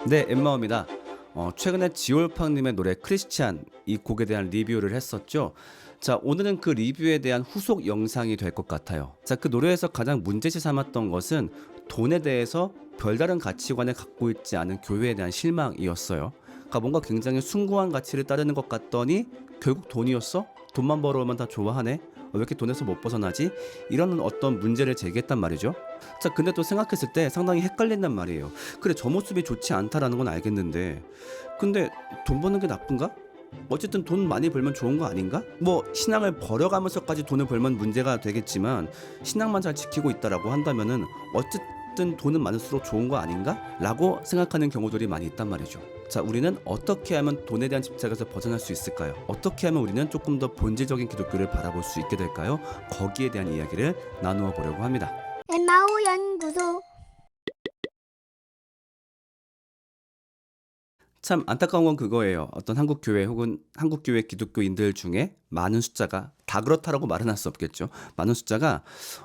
네, 엠마오입니다. 최근에 지올팡님의 노래 크리스찬 이 곡에 대한 리뷰를 했었죠. 자, 오늘은 그 리뷰에 대한 후속 영상이 될 것 같아요. 자, 그 노래에서 가장 문제시 삼았던 것은 돈에 대해서 별다른 가치관을 갖고 있지 않은 교회에 대한 실망이었어요. 그러니까 뭔가 굉장히 숭고한 가치를 따르는 것 같더니 결국 돈이었어? 돈만 벌어오면 다 좋아하네? 왜 이렇게 돈에서 못 벗어나지? 이런 어떤 문제를 제기했단 말이죠. 자, 근데 또 생각했을 때 상당히 헷갈린단 말이에요. 그래, 저 모습이 좋지 않다라는 건 알겠는데, 근데 돈 버는 게 나쁜가? 어쨌든 돈 많이 벌면 좋은 거 아닌가? 뭐 신앙을 버려가면서까지 돈을 벌면 문제가 되겠지만 신앙만 잘 지키고 있다라고 한다면은 어쨌든 돈은 많을수록 좋은 거 아닌가? 라고 생각하는 경우들이 많이 있단 말이죠. 자, 우리는 어떻게 하면 돈에 대한 집착에서 벗어날 수 있을까요? 어떻게 하면 우리는 조금 더 본질적인 기독교를 바라볼 수 있게 될까요? 거기에 대한 이야기를 나누어 보려고 합니다. 엠마오 연구소. 참 안타까운 건 그거예요. 어떤 한국 교회 혹은 한국 교회 기독교인들 중에 많은 숫자가, 다 그렇다라고 말은 할 수 없겠죠. 많은 숫자가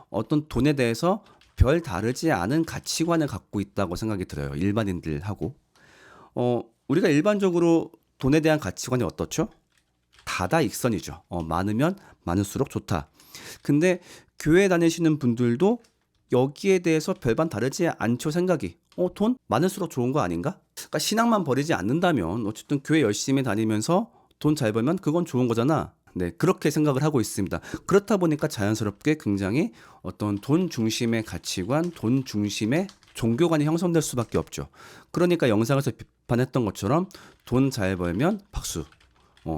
어떤 돈에 대해서 별 다르지 않은 가치관을 갖고 있다고 생각이 들어요. 일반인들하고. 우리가 일반적으로 돈에 대한 가치관이 어떻죠? 다다익선이죠. 많으면 많을수록 좋다. 근데 교회 다니시는 분들도 여기에 대해서 별반 다르지 않죠, 생각이. 돈 많을수록 좋은 거 아닌가? 그러니까 신앙만 버리지 않는다면 어쨌든 교회 열심히 다니면서 돈 잘 벌면 그건 좋은 거잖아. 네, 그렇게 생각을 하고 있습니다. 그렇다 보니까 자연스럽게 굉장히 어떤 돈 중심의 가치관, 돈 중심의 종교관이 형성될 수밖에 없죠. 그러니까 영상에서 비판했던 것처럼 돈 잘 벌면 박수,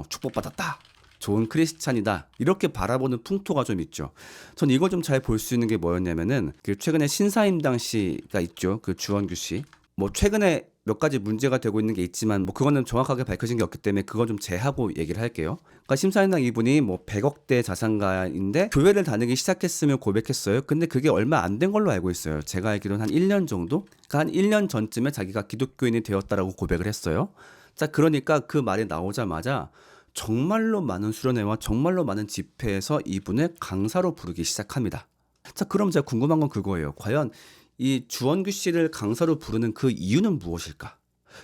축복받았다. 좋은 크리스찬이다. 이렇게 바라보는 풍토가 좀 있죠. 전 이걸 좀 잘 볼 수 있는 게 뭐였냐면은 그 최근에 신사임당 씨가 있죠. 그 주원규 씨. 뭐 최근에 몇 가지 문제가 되고 있는 게 있지만 뭐 그거는 정확하게 밝혀진 게 없기 때문에 그건 좀 제하고 얘기를 할게요. 그러니까 신사임당 이분이 뭐 100억대 자산가인데 교회를 다니기 시작했으면 고백했어요. 근데 그게 얼마 안 된 걸로 알고 있어요. 제가 알기로는 한 1년 정도? 그러니까 한 1년 전쯤에 자기가 기독교인이 되었다라고 고백을 했어요. 자, 그러니까 그 말이 나오자마자 정말로 많은 수련회와 정말로 많은 집회에서 이분을 강사로 부르기 시작합니다. 자, 그럼 제가 궁금한 건 그거예요. 과연 이 주원규 씨를 강사로 부르는 그 이유는 무엇일까?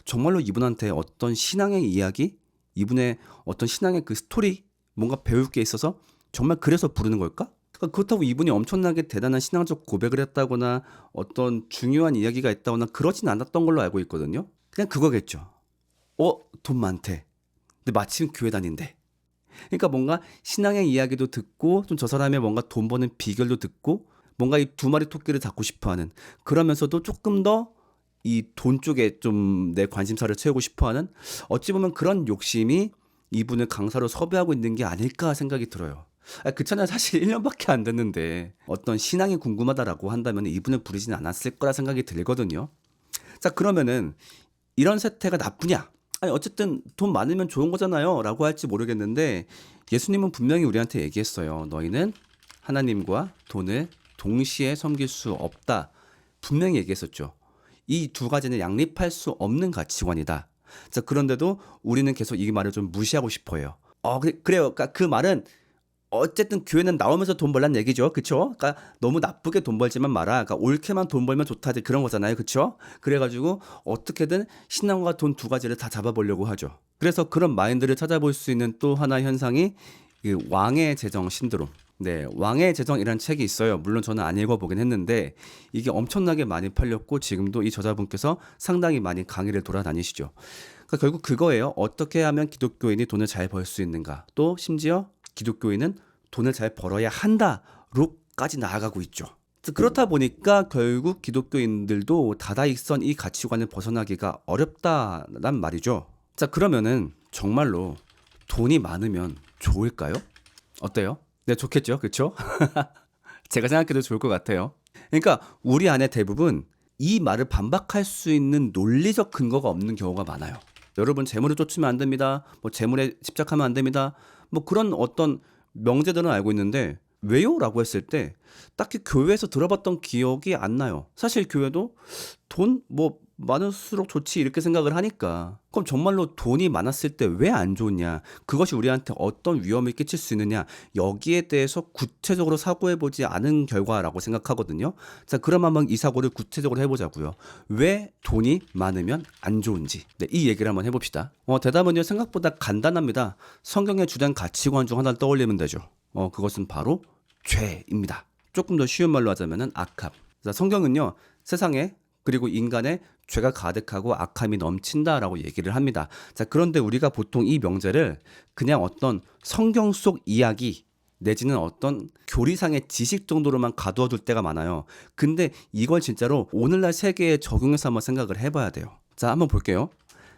정말로 이분한테 어떤 신앙의 이야기, 이분의 어떤 신앙의 그 스토리, 뭔가 배울 게 있어서 정말 그래서 부르는 걸까? 그러니까 그렇다고 이분이 엄청나게 대단한 신앙적 고백을 했다거나 어떤 중요한 이야기가 있다거나 그러진 않았던 걸로 알고 있거든요. 그냥 그거겠죠. 돈 많대. 근데 마침 교회 다닌대. 그러니까 뭔가 신앙의 이야기도 듣고 좀 저 사람의 뭔가 돈 버는 비결도 듣고 뭔가 이 두 마리 토끼를 잡고 싶어하는, 그러면서도 조금 더 이 돈 쪽에 좀 내 관심사를 채우고 싶어하는, 어찌 보면 그런 욕심이 이분을 강사로 섭외하고 있는 게 아닐까 생각이 들어요. 그렇잖아요. 사실 1년밖에 안 됐는데 어떤 신앙이 궁금하다라고 한다면 이분을 부르진 않았을 거라 생각이 들거든요. 자, 그러면은 이런 세태가 나쁘냐? 아니, 어쨌든 돈 많으면 좋은 거잖아요. 라고 할지 모르겠는데 예수님은 분명히 우리한테 얘기했어요. 너희는 하나님과 돈을 동시에 섬길 수 없다. 분명히 얘기했었죠. 이 두 가지는 양립할 수 없는 가치관이다. 자, 그런데도 우리는 계속 이 말을 좀 무시하고 싶어 해요. 그래요. 그러니까 그 말은 어쨌든 교회는 나오면서 돈 벌란 얘기죠. 그쵸? 그러니까 너무 나쁘게 돈 벌지만 마라. 그러니까 옳게만 돈 벌면 좋다. 그런 거잖아요. 그쵸? 그래가지고 어떻게든 신앙과 돈 두 가지를 다 잡아보려고 하죠. 그래서 그런 마인드를 찾아볼 수 있는 또 하나의 현상이 이 왕의 재정 신드롬. 네, 왕의 재정이라는 책이 있어요. 물론 저는 안 읽어보긴 했는데 이게 엄청나게 많이 팔렸고 지금도 이 저자분께서 상당히 많이 강의를 돌아다니시죠. 그러니까 결국 그거예요. 어떻게 하면 기독교인이 돈을 잘 벌 수 있는가. 또 심지어 기독교인은 돈을 잘 벌어야 한다로까지 나아가고 있죠. 그렇다 보니까 결국 기독교인들도 다다익선 이 가치관을 벗어나기가 어렵다란 말이죠. 자, 그러면은 정말로 돈이 많으면 좋을까요? 어때요? 네, 좋겠죠. 그렇죠? 제가 생각해도 좋을 것 같아요. 그러니까 우리 안에 대부분 이 말을 반박할 수 있는 논리적 근거가 없는 경우가 많아요. 여러분, 재물을 쫓으면 안 됩니다. 뭐 재물에 집착하면 안 됩니다. 뭐 그런 어떤 명제들은 알고 있는데 왜요? 라고 했을 때 딱히 교회에서 들어봤던 기억이 안 나요. 사실 교회도 돈 뭐 많을수록 좋지 이렇게 생각을 하니까. 그럼 정말로 돈이 많았을 때 왜 안 좋냐? 그것이 우리한테 어떤 위험을 끼칠 수 있느냐? 여기에 대해서 구체적으로 사고해보지 않은 결과라고 생각하거든요. 자, 그럼 한번 이 사고를 구체적으로 해보자고요. 왜 돈이 많으면 안 좋은지. 네, 이 얘기를 한번 해봅시다. 대답은요, 생각보다 간단합니다. 성경의 주된 가치관 중 하나를 떠올리면 되죠. 그것은 바로 죄입니다. 조금 더 쉬운 말로 하자면은 악함. 자, 성경은요, 세상에 그리고 인간의 죄가 가득하고 악함이 넘친다라고 얘기를 합니다. 자, 그런데 우리가 보통 이 명제를 그냥 어떤 성경 속 이야기 내지는 어떤 교리상의 지식 정도로만 가두어 둘 때가 많아요. 근데 이걸 진짜로 오늘날 세계에 적용해서 한번 생각을 해봐야 돼요. 자, 한번 볼게요.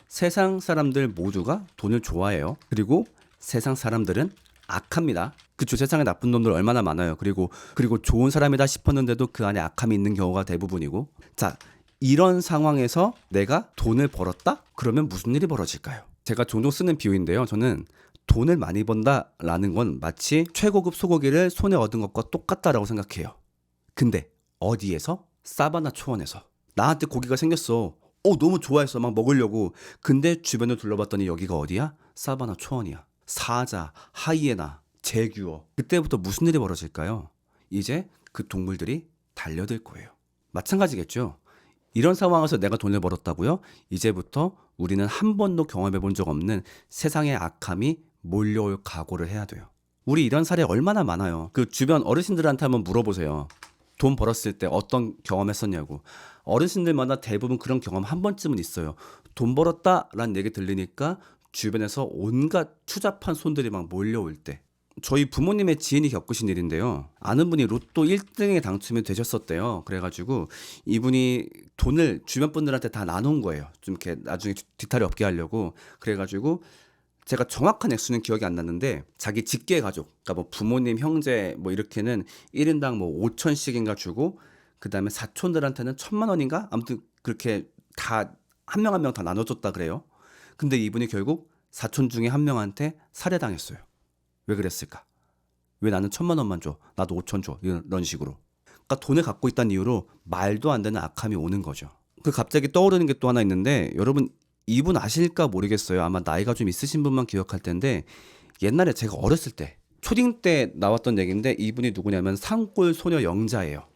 세상 사람들 모두가 돈을 좋아해요. 그리고 세상 사람들은 악합니다. 그쵸, 세상에 나쁜 놈들 얼마나 많아요. 그리고 좋은 사람이다 싶었는데도 그 안에 악함이 있는 경우가 대부분이고. 자, 이런 상황에서 내가 돈을 벌었다? 그러면 무슨 일이 벌어질까요? 제가 종종 쓰는 비유인데요. 저는 돈을 많이 번다라는 건 마치 최고급 소고기를 손에 얻은 것과 똑같다라고 생각해요. 근데 어디에서? 사바나 초원에서. 나한테 고기가 생겼어. 너무 좋아했어. 막 먹으려고. 근데 주변을 둘러봤더니 여기가 어디야? 사바나 초원이야. 사자, 하이에나, 제규어. 그때부터 무슨 일이 벌어질까요? 이제 그 동물들이 달려들 거예요. 마찬가지겠죠. 이런 상황에서 내가 돈을 벌었다고요? 이제부터 우리는 한 번도 경험해 본 적 없는 세상의 악함이 몰려올 각오를 해야 돼요. 우리 이런 사례 얼마나 많아요. 그 주변 어르신들한테 한번 물어보세요. 돈 벌었을 때 어떤 경험했었냐고. 어르신들마다 대부분 그런 경험 한 번쯤은 있어요. 돈 벌었다라는 얘기 들리니까 주변에서 온갖 추잡한 손들이 막 몰려올 때. 저희 부모님의 지인이 겪으신 일인데요. 아는 분이 로또 1등에 당첨이 되셨었대요. 그래가지고 이분이 돈을 주변 분들한테 다 나눈 거예요. 좀 이렇게 나중에 뒤탈이 없게 하려고. 그래가지고 제가 정확한 액수는 기억이 안 났는데 자기 직계 가족, 그러니까 뭐 부모님, 형제 뭐 이렇게는 1인당 뭐 5천씩인가 주고 그다음에 사촌들한테는 1,000만 원인가? 아무튼 그렇게 다 한 명 한 명 다 나눠줬다 그래요. 근데 이분이 결국 사촌 중에 한 명한테 살해당했어요. 왜 그랬을까? 왜 나는 1,000만 원만 줘? 나도 5천 줘. 이런 식으로. 그러니까 돈을 갖고 있다는 이유로 말도 안 되는 악함이 오는 거죠. 그 갑자기 떠오르는 게 또 하나 있는데 여러분 이분 아실까 모르겠어요. 아마 나이가 좀 있으신 분만 기억할 텐데 옛날에 제가 어렸을 때 초딩 때 나왔던 얘기인데 이분이 누구냐면 산골 소녀 영자예요.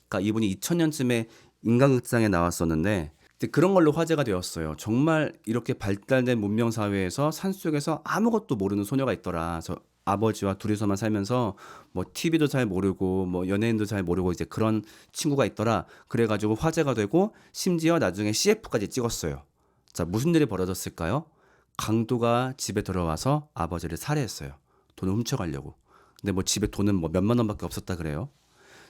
그러니까 이분이 2000년쯤에 인간극장에 나왔었는데 그런 걸로 화제가 되었어요. 정말 이렇게 발달된 문명 사회에서 산속에서 아무것도 모르는 소녀가 있더라. 저 아버지와 둘이서만 살면서 뭐 TV도 잘 모르고 뭐 연예인도 잘 모르고 이제 그런 친구가 있더라. 그래가지고 화제가 되고 심지어 나중에 CF까지 찍었어요. 자, 무슨 일이 벌어졌을까요? 강도가 집에 들어와서 아버지를 살해했어요. 돈을 훔쳐가려고. 근데 뭐 집에 돈은 뭐 몇만 원밖에 없었다 그래요.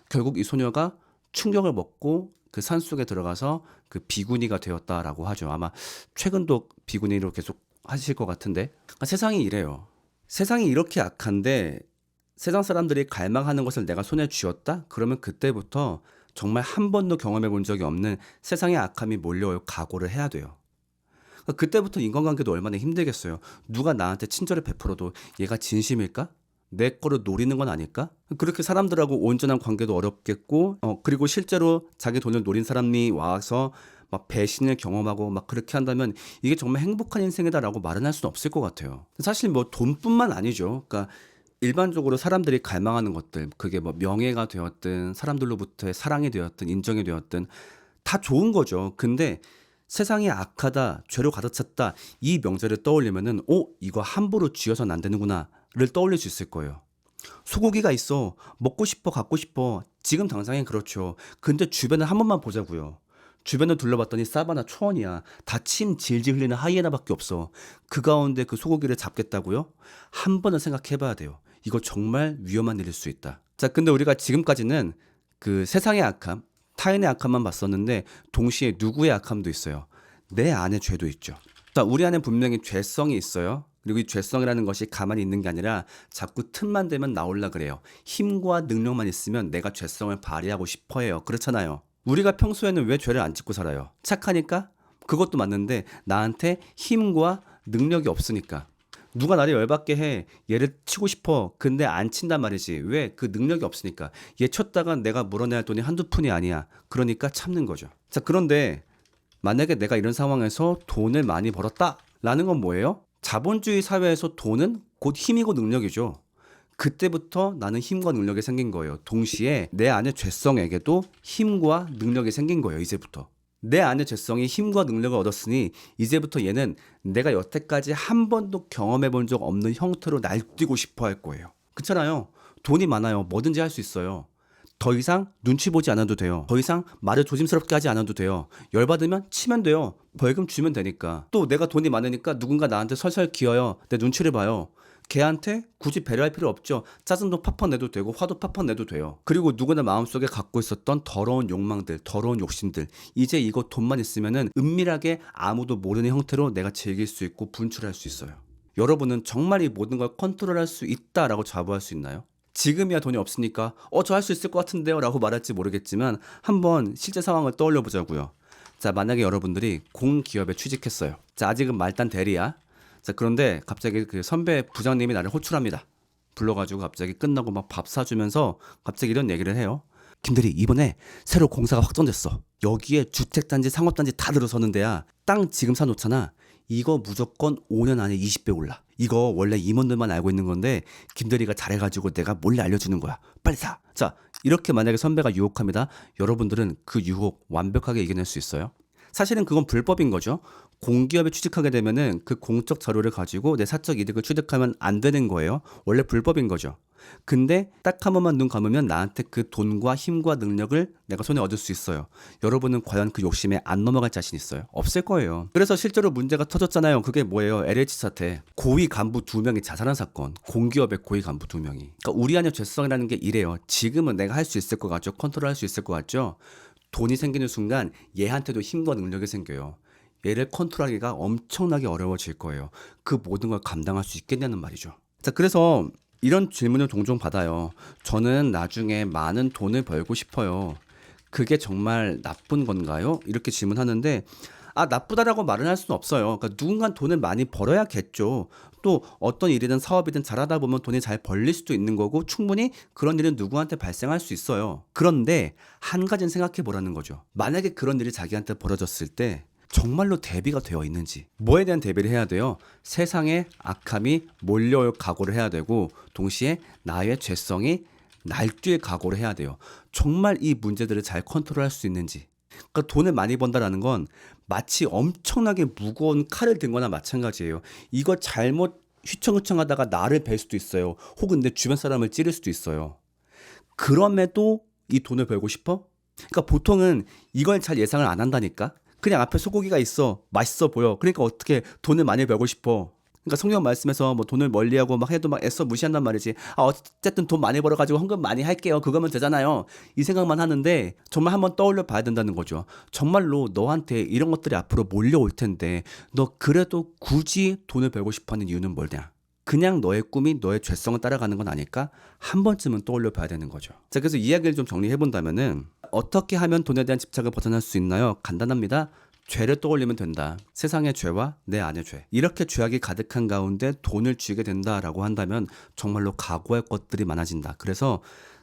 결국 이 소녀가 충격을 먹고 그 산속에 들어가서 그 비구니가 되었다라고 하죠. 아마 최근도 비구니로 계속 하실 것 같은데. 그러니까 세상이 이래요. 세상이 이렇게 악한데 세상 사람들이 갈망하는 것을 내가 손에 쥐었다? 그러면 그때부터 정말 한 번도 경험해 본 적이 없는 세상의 악함이 몰려올 각오를 해야 돼요. 그러니까 그때부터 인간관계도 얼마나 힘들겠어요. 누가 나한테 친절을 베풀어도 얘가 진심일까? 내 거를 노리는 건 아닐까? 그렇게 사람들하고 온전한 관계도 어렵겠고, 그리고 실제로 자기 돈을 노린 사람이 와서 막 배신을 경험하고 막 그렇게 한다면 이게 정말 행복한 인생이다라고 말은 할 수는 없을 것 같아요. 사실 뭐 돈뿐만 아니죠. 그러니까 일반적으로 사람들이 갈망하는 것들, 그게 뭐 명예가 되었든 사람들로부터의 사랑이 되었든 인정이 되었든 다 좋은 거죠. 근데 세상이 악하다, 죄로 가득 찼다 이 명제를 떠올리면은 이거 함부로 쥐어서는 안 되는구나를 떠올릴 수 있을 거예요. 소고기가 있어. 먹고 싶어, 갖고 싶어. 지금 당장엔 그렇죠. 근데 주변을 한 번만 보자고요. 주변을 둘러봤더니 사바나 초원이야. 다 침 질질 흘리는 하이에나밖에 없어. 그 가운데 그 소고기를 잡겠다고요? 한 번은 생각해봐야 돼요. 이거 정말 위험한 일일 수 있다. 자, 근데 우리가 지금까지는 그 세상의 악함, 타인의 악함만 봤었는데 동시에 누구의 악함도 있어요. 내 안에 죄도 있죠. 자, 우리 안에 분명히 죄성이 있어요. 그리고 이 죄성이라는 것이 가만히 있는 게 아니라 자꾸 틈만 되면 나올라 그래요. 힘과 능력만 있으면 내가 죄성을 발휘하고 싶어 해요. 그렇잖아요. 우리가 평소에는 왜 죄를 안 짓고 살아요? 착하니까? 그것도 맞는데 나한테 힘과 능력이 없으니까. 누가 나를 열받게 해. 얘를 치고 싶어. 근데 안 친단 말이지. 왜? 그 능력이 없으니까. 얘 쳤다가 내가 물어내야 할 돈이 한두 푼이 아니야. 그러니까 참는 거죠. 자, 그런데 만약에 내가 이런 상황에서 돈을 많이 벌었다라는 건 뭐예요? 자본주의 사회에서 돈은 곧 힘이고 능력이죠. 그때부터 나는 힘과 능력이 생긴 거예요. 동시에 내 안의 죄성에게도 힘과 능력이 생긴 거예요. 이제부터. 내 안의 죄성이 힘과 능력을 얻었으니 이제부터 얘는 내가 여태까지 한 번도 경험해 본 적 없는 형태로 날뛰고 싶어 할 거예요. 그렇잖아요. 돈이 많아요. 뭐든지 할 수 있어요. 더 이상 눈치 보지 않아도 돼요. 더 이상 말을 조심스럽게 하지 않아도 돼요. 열받으면 치면 돼요. 벌금 주면 되니까. 또 내가 돈이 많으니까 누군가 나한테 설설 기어요. 내 눈치를 봐요. 걔한테 굳이 배려할 필요 없죠. 짜증도 팍팍 내도 되고 화도 팍팍 내도 돼요. 그리고 누구나 마음속에 갖고 있었던 더러운 욕망들, 더러운 욕심들, 이제 이거 돈만 있으면은 은밀하게 아무도 모르는 형태로 내가 즐길 수 있고 분출할 수 있어요. 여러분은 정말 이 모든 걸 컨트롤할 수 있다라고 자부할 수 있나요? 지금이야 돈이 없으니까 저 할 수 있을 것 같은데요 라고 말할지 모르겠지만 한번 실제 상황을 떠올려 보자고요. 자, 만약에 여러분들이 공기업에 취직했어요. 자, 아직은 말단 대리야. 자, 그런데 갑자기 그 선배 부장님이 나를 호출합니다. 불러가지고 갑자기 끝나고 막 밥 사주면서 갑자기 이런 얘기를 해요. 김대리, 이번에 새로 공사가 확정됐어. 여기에 주택단지, 상업단지 다 들어서는 데야. 땅 지금 사놓잖아. 이거 무조건 5년 안에 20배 올라. 이거 원래 임원들만 알고 있는 건데 김대리가 잘해가지고 내가 몰래 알려주는 거야. 빨리 사. 자, 이렇게 만약에 선배가 유혹합니다. 여러분들은 그 유혹 완벽하게 이겨낼 수 있어요? 사실은 그건 불법인 거죠. 공기업에 취직하게 되면은 그 공적 자료를 가지고 내 사적 이득을 취득하면 안 되는 거예요. 원래 불법인 거죠. 근데 딱 한 번만 눈 감으면 나한테 그 돈과 힘과 능력을 내가 손에 얻을 수 있어요. 여러분은 과연 그 욕심에 안 넘어갈 자신 있어요? 없을 거예요. 그래서 실제로 문제가 터졌잖아요. 그게 뭐예요? LH 사태. 고위 간부 2명이 자살한 사건. 공기업의 고위 간부 2명이. 그러니까 우리 안에 죄성이라는 게 이래요. 지금은 내가 할 수 있을 것 같죠? 컨트롤할 수 있을 것 같죠? 돈이 생기는 순간 얘한테도 힘과 능력이 생겨요. 얘를 컨트롤하기가 엄청나게 어려워질 거예요. 그 모든 걸 감당할 수 있겠냐는 말이죠. 자, 그래서 이런 질문을 종종 받아요. 저는 나중에 많은 돈을 벌고 싶어요. 그게 정말 나쁜 건가요? 이렇게 질문하는데 나쁘다라고 말은 할 수는 없어요. 그러니까 누군가 돈을 많이 벌어야겠죠. 또 어떤 일이든 사업이든 잘하다 보면 돈이 잘 벌릴 수도 있는 거고 충분히 그런 일은 누구한테 발생할 수 있어요. 그런데 한 가지는 생각해 보라는 거죠. 만약에 그런 일이 자기한테 벌어졌을 때 정말로 대비가 되어 있는지. 뭐에 대한 대비를 해야 돼요? 세상에 악함이 몰려올 각오를 해야 되고 동시에 나의 죄성이 날뛸 각오를 해야 돼요. 정말 이 문제들을 잘 컨트롤할 수 있는지. 그러니까 돈을 많이 번다라는 건 마치 엄청나게 무거운 칼을 든 거나 마찬가지예요. 이거 잘못 휘청휘청하다가 나를 벨 수도 있어요. 혹은 내 주변 사람을 찌를 수도 있어요. 그럼에도 이 돈을 벌고 싶어? 그러니까 보통은 이걸 잘 예상을 안 한다니까. 그냥 앞에 소고기가 있어. 맛있어 보여. 그러니까 어떻게 돈을 많이 벌고 싶어. 그러니까 성경 말씀에서 뭐 돈을 멀리하고 막 해도 막 애써 무시한단 말이지. 어쨌든 돈 많이 벌어가지고 헌금 많이 할게요. 그거면 되잖아요. 이 생각만 하는데 정말 한번 떠올려 봐야 된다는 거죠. 정말로 너한테 이런 것들이 앞으로 몰려올 텐데 너 그래도 굳이 돈을 벌고 싶어하는 이유는 뭐냐? 그냥 너의 꿈이 너의 죄성을 따라가는 건 아닐까? 한 번쯤은 떠올려 봐야 되는 거죠. 자, 그래서 이야기를 좀 정리해 본다면은 어떻게 하면 돈에 대한 집착을 벗어날 수 있나요? 간단합니다. 죄를 떠올리면 된다. 세상의 죄와 내 안의 죄. 이렇게 죄악이 가득한 가운데 돈을 쥐게 된다라고 한다면 정말로 각오할 것들이 많아진다. 그래서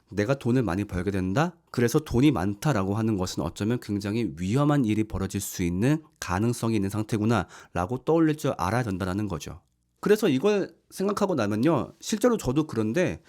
내가 돈을 많이 벌게 된다. 그래서 돈이 많다라고 하는 것은 어쩌면 굉장히 위험한 일이 벌어질 수 있는 가능성이 있는 상태구나라고 떠올릴 줄 알아야 된다는 거죠. 그래서 이걸 생각하고 나면요. 실제로 저도 그런데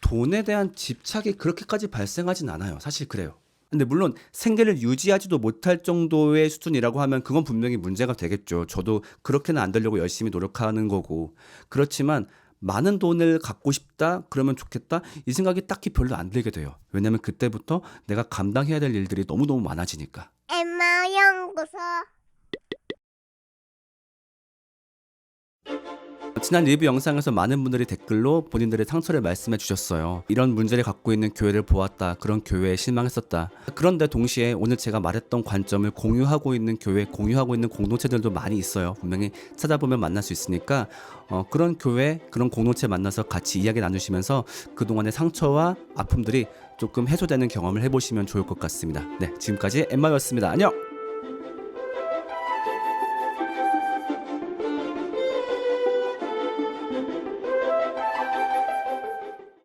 돈에 대한 집착이 그렇게까지 발생하진 않아요. 사실 그래요. 근데 물론 생계를 유지하지도 못할 정도의 수준이라고 하면 그건 분명히 문제가 되겠죠. 저도 그렇게는 안 되려고 열심히 노력하는 거고. 그렇지만 많은 돈을 갖고 싶다 그러면 좋겠다 이 생각이 딱히 별로 안 들게 돼요. 왜냐면 그때부터 내가 감당해야 될 일들이 너무너무 많아지니까. 엠마 연구소. 지난 리뷰 영상에서 많은 분들이 댓글로 본인들의 상처를 말씀해 주셨어요. 이런 문제를 갖고 있는 교회를 보았다. 그런 교회에 실망했었다. 그런데 동시에 오늘 제가 말했던 관점을 공유하고 있는 교회, 공유하고 있는 공동체들도 많이 있어요. 분명히 찾아보면 만날 수 있으니까 그런 교회, 그런 공동체 만나서 같이 이야기 나누시면서 그동안의 상처와 아픔들이 조금 해소되는 경험을 해보시면 좋을 것 같습니다. 네, 지금까지 엠마였습니다. 안녕!